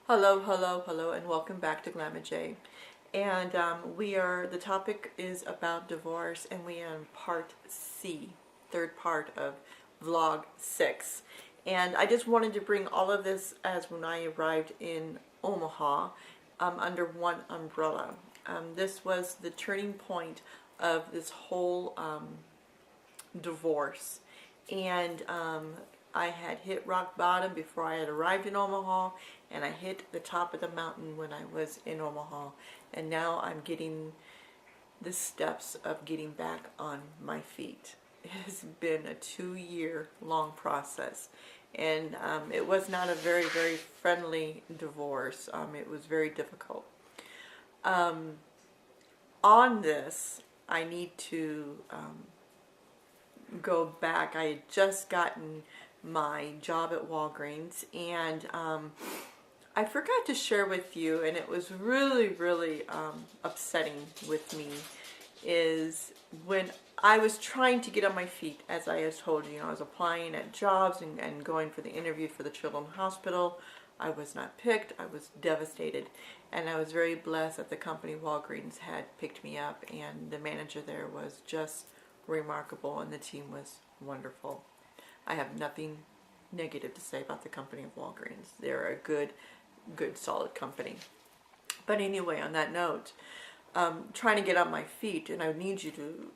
Hello, hello, hello, and welcome back to Glamour J. And the topic is about divorce, and we are in part C, third part of vlog 6. And I just wanted to bring all of this as when I arrived in Omaha under one umbrella. This was the turning point of this whole divorce. And I had hit rock bottom before I had arrived in Omaha, and I hit the top of the mountain when I was in Omaha. And now I'm getting the steps of getting back on my feet. It has been a 2-year long process. And it was not a very, very friendly divorce. It was very difficult. On this, I need to go back. I had just gotten my job at Walgreens, and I forgot to share with you, and it was really, really upsetting with me, is when I was trying to get on my feet, as I had told you, I was applying at jobs and going for the interview for the Children's Hospital. I was not picked. I was devastated, and I was very blessed that the company Walgreens had picked me up, and the manager there was just remarkable, and the team was wonderful. I have nothing negative to say about the company of Walgreens. They're a good, solid company. But anyway, on that note, trying to get on my feet, and I need you to,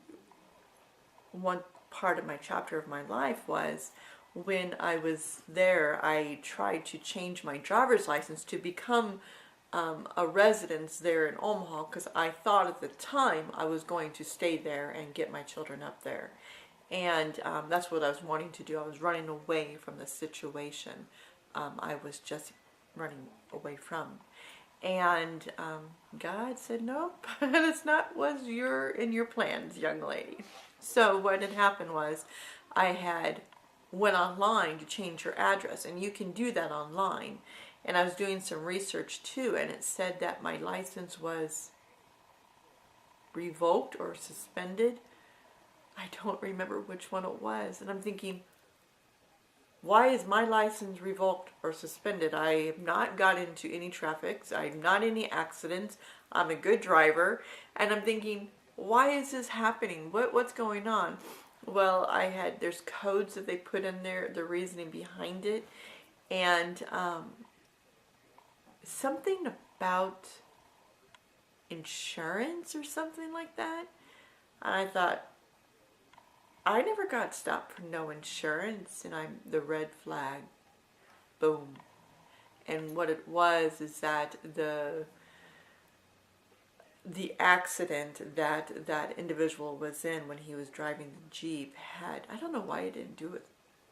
one part of my chapter of my life was when I was there, I tried to change my driver's license to become a residence there in Omaha, because I thought at the time I was going to stay there and get my children up there. And that's what I was wanting to do. I was running away from the situation I was just running away from. And God said, nope, that's not was in your plans, young lady. So what had happened was I had went online to change her address, and you can do that online. And I was doing some research too, and it said that my license was revoked or suspended. I don't remember which one it was. And I'm thinking, why is my license revoked or suspended? I have not got into any traffic. I'm not in any accidents. I'm a good driver. And I'm thinking, why is this happening? What's going on? Well, there's codes that they put in there, the reasoning behind it. And something about insurance or something like that. And I thought, I never got stopped for no insurance, and I'm the red flag. Boom. And what it was is that the accident that individual was in when he was driving the Jeep had, I don't know why he didn't do it.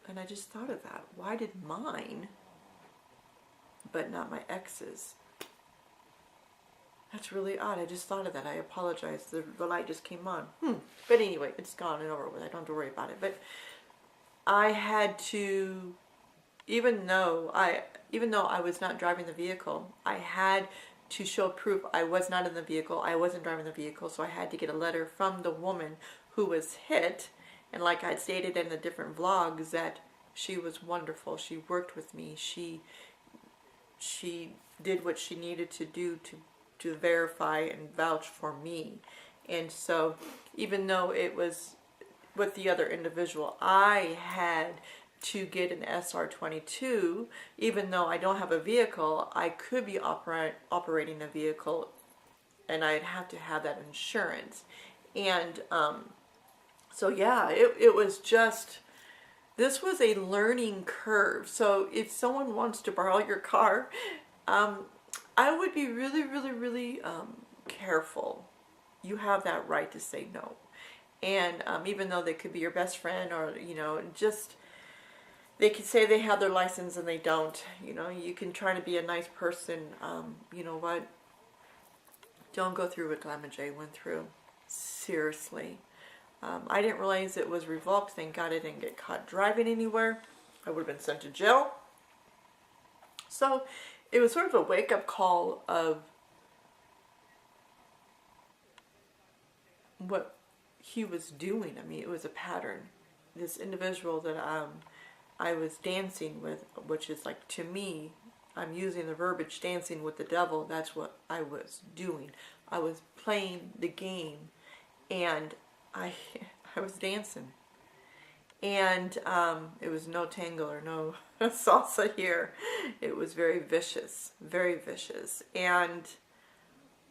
And I just thought of that. Why did mine, but not my ex's? That's really odd. I just thought of that. I apologize. The light just came on. But anyway, it's gone and over with. I don't have to worry about it. But I had to, even though I was not driving the vehicle, I had to show proof I was not in the vehicle. I wasn't driving the vehicle. So I had to get a letter from the woman who was hit. And like I stated in the different vlogs, that she was wonderful. She worked with me. She did what she needed to do to verify and vouch for me. And so even though it was with the other individual, I had to get an SR22. Even though I don't have a vehicle, I could be operating a vehicle, and I'd have to have that insurance. And so yeah, it was just, this was a learning curve. So if someone wants to borrow your car, I would be really, really, really careful. You have that right to say no. And even though they could be your best friend, or, just, they could say they have their license and they don't. You can try to be a nice person. You know what? Don't go through what Glamour J went through. Seriously. I didn't realize it was revoked. Thank God I didn't get caught driving anywhere. I would have been sent to jail. So it was sort of a wake-up call of what he was doing. I mean, it was a pattern. This individual that I was dancing with, which is like, to me, I'm using the verbiage dancing with the devil. That's what I was doing. I was playing the game, and I I was dancing. And it was no tango or no salsa here. It was very vicious, very vicious. And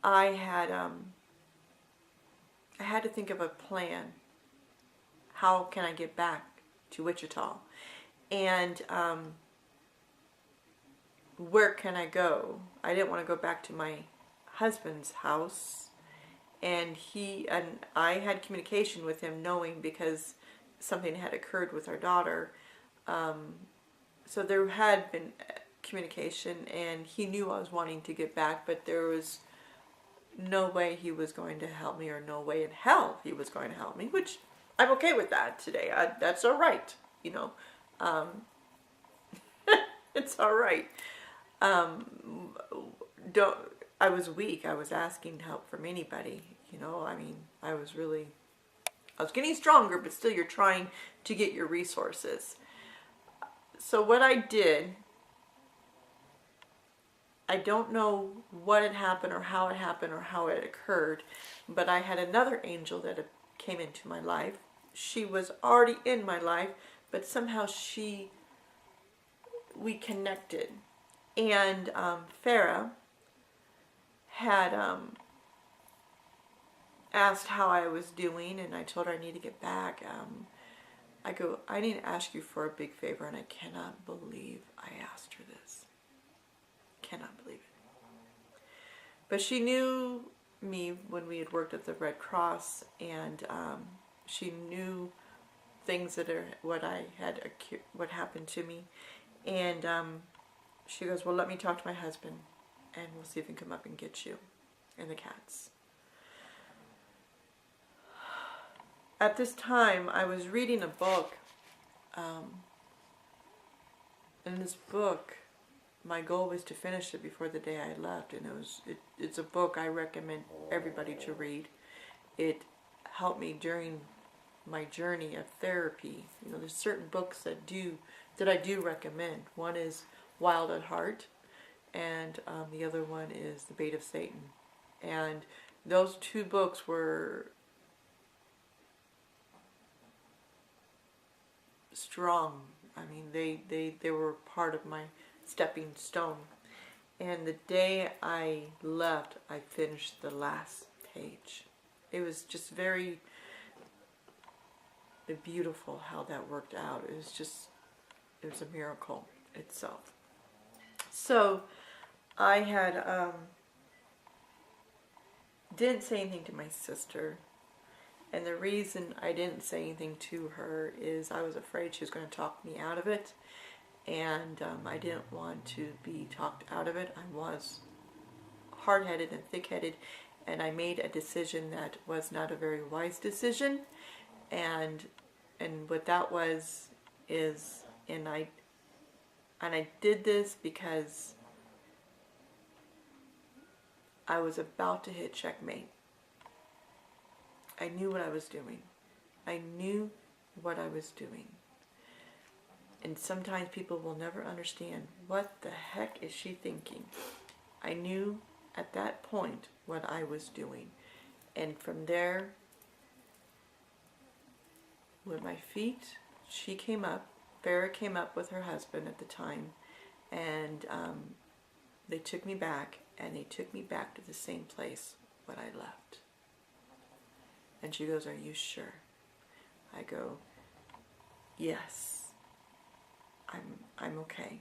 I had to think of a plan. How can I get back to Wichita? And where can I go? I didn't want to go back to my husband's house. And I had communication with him, knowing, because something had occurred with our daughter. So there had been communication, and he knew I was wanting to get back, but there was no way he was going to help me, or no way in hell he was going to help me, which I'm okay with that today. That's all right, you know. It's all right. I was weak. I was asking help from anybody, you know. I mean, I was getting stronger, but still you're trying to get your resources. So what I did, I don't know what had happened or how it occurred, but I had another angel that came into my life. She was already in my life, but somehow we connected. And Farah had asked how I was doing, and I told her I need to get back. I need to ask you for a big favor, and I cannot believe I asked her this. Cannot believe it. But she knew me when we had worked at the Red Cross, and she knew things what happened to me, and she goes, well, let me talk to my husband, and we'll see if he can come up and get you and the cats. At this time, I was reading a book. In this book, my goal was to finish it before the day I left, and it's a book I recommend everybody to read. It helped me during my journey of therapy. You know, there's certain books that I do recommend. One is Wild at Heart, and the other one is The Bait of Satan. And those two books were strong. I mean, they were part of my stepping stone. And the day I left, I finished the last page. It was just very beautiful how that worked out. It was a miracle itself. So I had didn't say anything to my sister. And the reason I didn't say anything to her is I was afraid she was going to talk me out of it. And I didn't want to be talked out of it. I was hard-headed and thick-headed, and I made a decision that was not a very wise decision. And what that was is, and I did this because I was about to hit checkmate. I knew what I was doing. I knew what I was doing. And sometimes people will never understand, what the heck is she thinking? I knew at that point what I was doing. And from there, with my feet, she came up. Farah came up with her husband at the time. And they took me back. And they took me back to the same place when I left. And she goes, are you sure? I go, yes, I'm okay.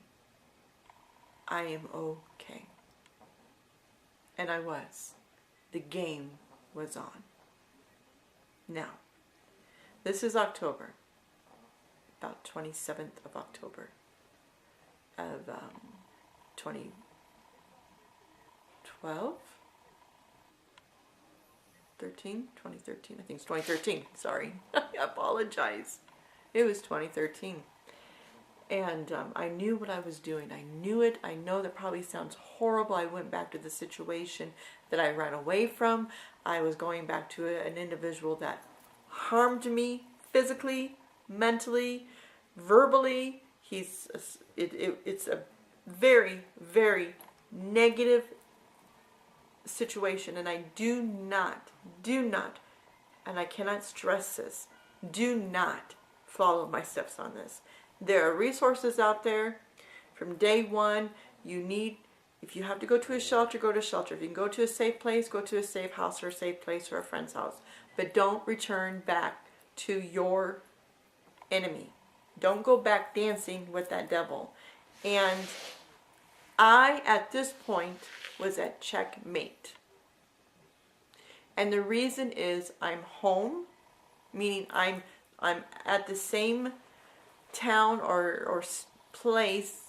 I am okay. And I was. The game was on. Now, this is October, about 27th of October of 2012? 2013, I think it's 2013, sorry. I apologize. It was 2013. And I knew what I was doing. I knew it. I know that probably sounds horrible. I went back to the situation that I ran away from. I was going back to an individual that harmed me physically, mentally, verbally. It's a very, very negative situation, and I do not, and I cannot stress this, do not follow my steps on this. There are resources out there from day one. You need, if you have to go to a shelter, go to a shelter. If you can go to a safe place, go to a safe house or a safe place or a friend's house. But don't return back to your enemy. Don't go back dancing with that devil. And I, at this point, was at checkmate. And the reason is I'm home, meaning I'm at the same town or place,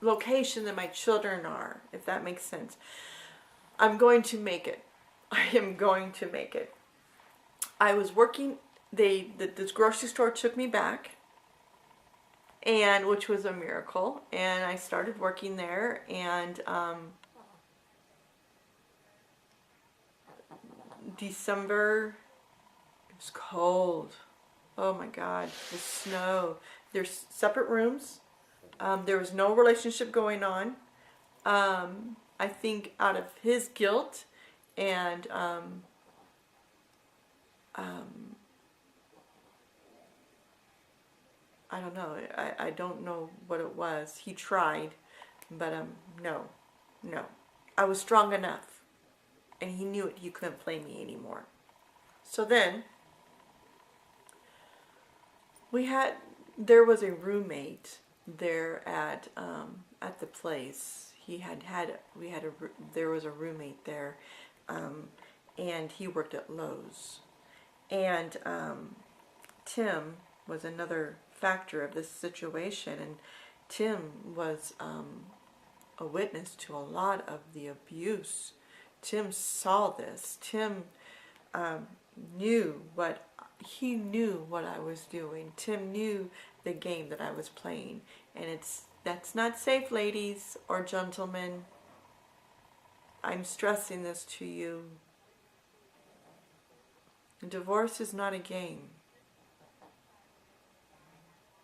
location that my children are, if that makes sense. I'm going to make it. I am going to make it. I was working, this grocery store took me back, and which was a miracle, and I started working there, and December, it was cold. Oh my God, the snow. There's separate rooms. There was no relationship going on. I think out of his guilt and I don't know. I don't know what it was. He tried, but no. I was strong enough, and he knew it. He couldn't play me anymore. So then there was a roommate there at the place. There was a roommate there, and he worked at Lowe's, and Tim was another factor of this situation, and Tim was a witness to a lot of the abuse. Tim saw this. Tim knew what I was doing. Tim knew the game that I was playing, and that's not safe, ladies or gentlemen. I'm stressing this to you. Divorce is not a game.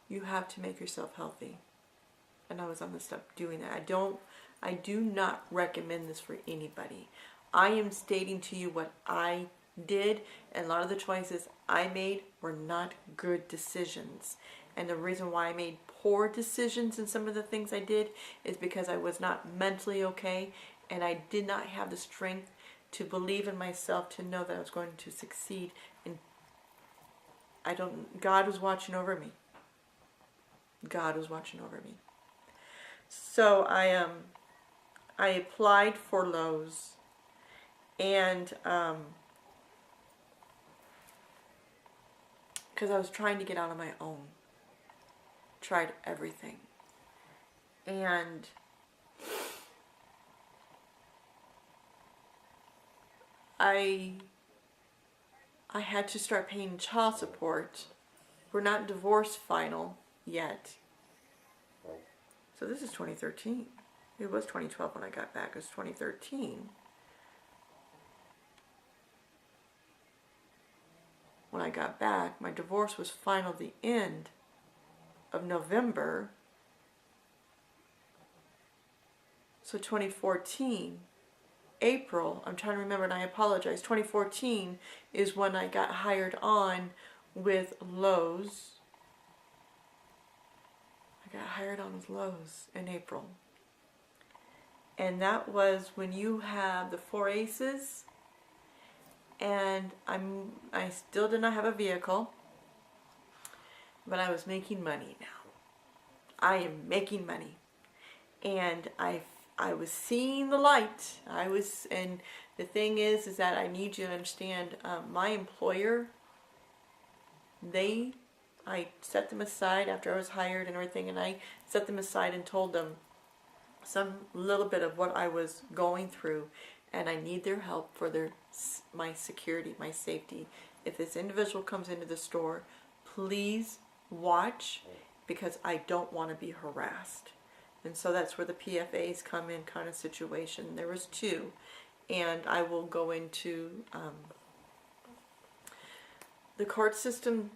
You have to make yourself healthy. And I was on the step doing that. I do not recommend this for anybody. I am stating to you what I did, and a lot of the choices I made were not good decisions. And the reason why I made poor decisions in some of the things I did is because I was not mentally okay, and I did not have the strength to believe in myself to know that I was going to succeed. And God was watching over me. God was watching over me. So I applied for Lowe's, and because I was trying to get out on my own. Tried everything. And I had to start paying child support. We're not divorced final yet. So this is 2013. It was 2012 when I got back. It was 2013. When I got back, my divorce was final the end of November. So 2014, April, I'm trying to remember and I apologize, 2014 is when I got hired on with Lowe's. I got hired on with Lowe's in April. And that was when you have the 4 aces, and I still did not have a vehicle, but I was making money now. I am making money. And I was seeing the light. And the thing is that I need you to understand, my employer, I set them aside after I was hired and everything, and I set them aside and told them some little bit of what I was going through, and I need their help for my security, my safety. If this individual comes into the store, please watch, because I don't want to be harassed. And so that's where the PFAs come in, kind of situation. There was 2, and I will go into the court system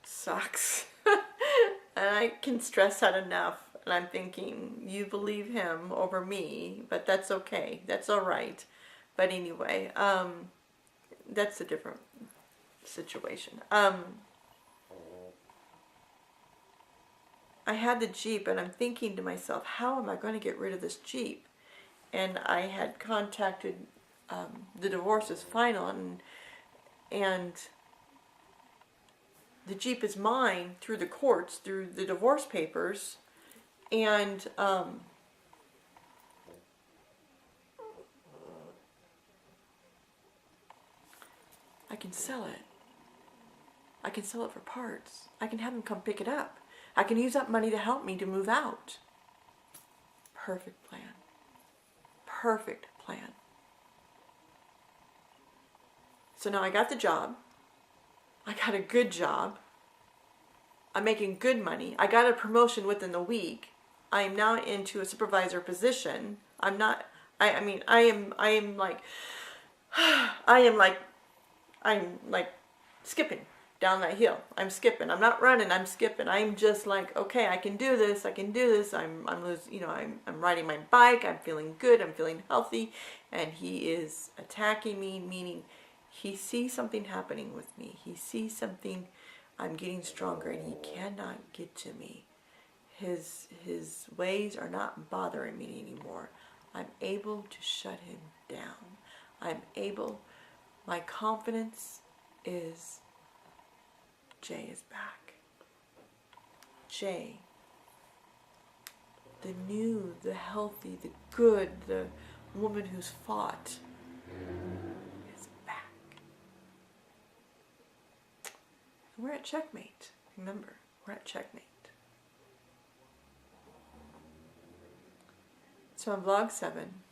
sucks. And I can stress that enough. And I'm thinking, you believe him over me, but that's okay. That's all right. But anyway, that's a different situation. I had the Jeep, and I'm thinking to myself, how am I going to get rid of this Jeep? And I had contacted the divorce is final, and the Jeep is mine through the courts, through the divorce papers, and I can sell it. I can sell it for parts. I can have them come pick it up. I can use that money to help me to move out. Perfect plan. Perfect plan. So now I got the job. I got a good job. I'm making good money. I got a promotion within the week. I am now into a supervisor position. I'm not, I am like skipping down that hill. I'm skipping. I'm not running. I'm skipping. I'm just like, okay, I can do this. I can do this. I'm riding my bike. I'm feeling good. I'm feeling healthy. And he is attacking me, meaning he sees something happening with me. He sees something. I'm getting stronger, and he cannot get to me. His ways are not bothering me anymore. I'm able to shut him down. I'm able. My confidence is Jay is back. Jay, the new, the healthy, the good, the woman who's fought is back. And we're at checkmate. Remember, we're at checkmate. So on vlog 7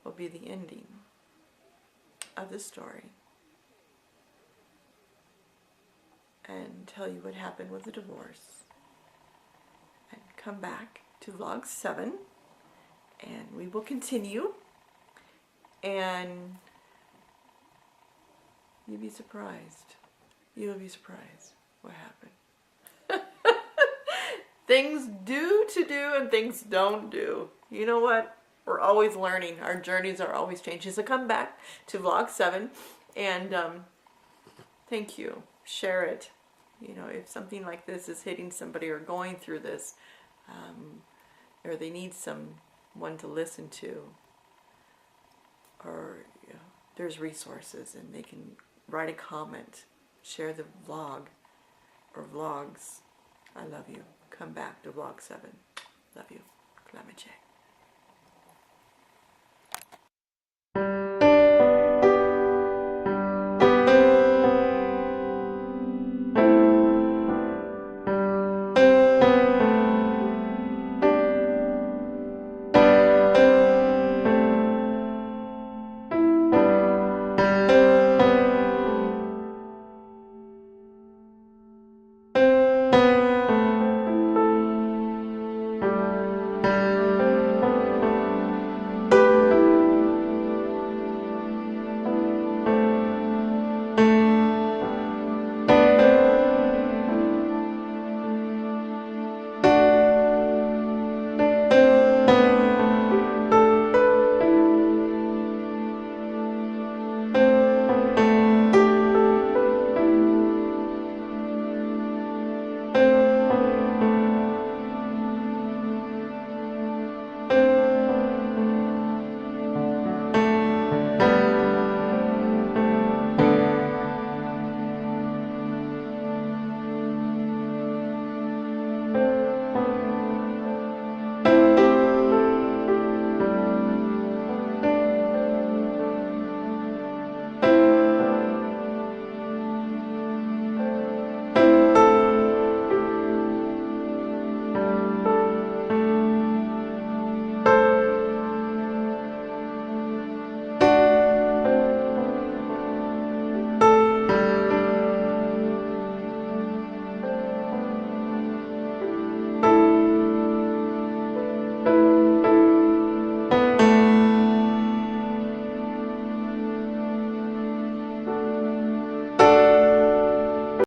will be the ending of the story and tell you what happened with the divorce, and come back to vlog 7 and we will continue, and you'll be surprised. You'll be surprised what happened. Things do to do and things don't do. You know what? We're always learning. Our journeys are always changing. So come back to vlog 7 and thank you. Share it. You know, if something like this is hitting somebody or going through this, or they need someone to listen to, or you know, there's resources and they can write a comment, share the vlog or vlogs. I love you. Come back to vlog 7. Love you. Klamache.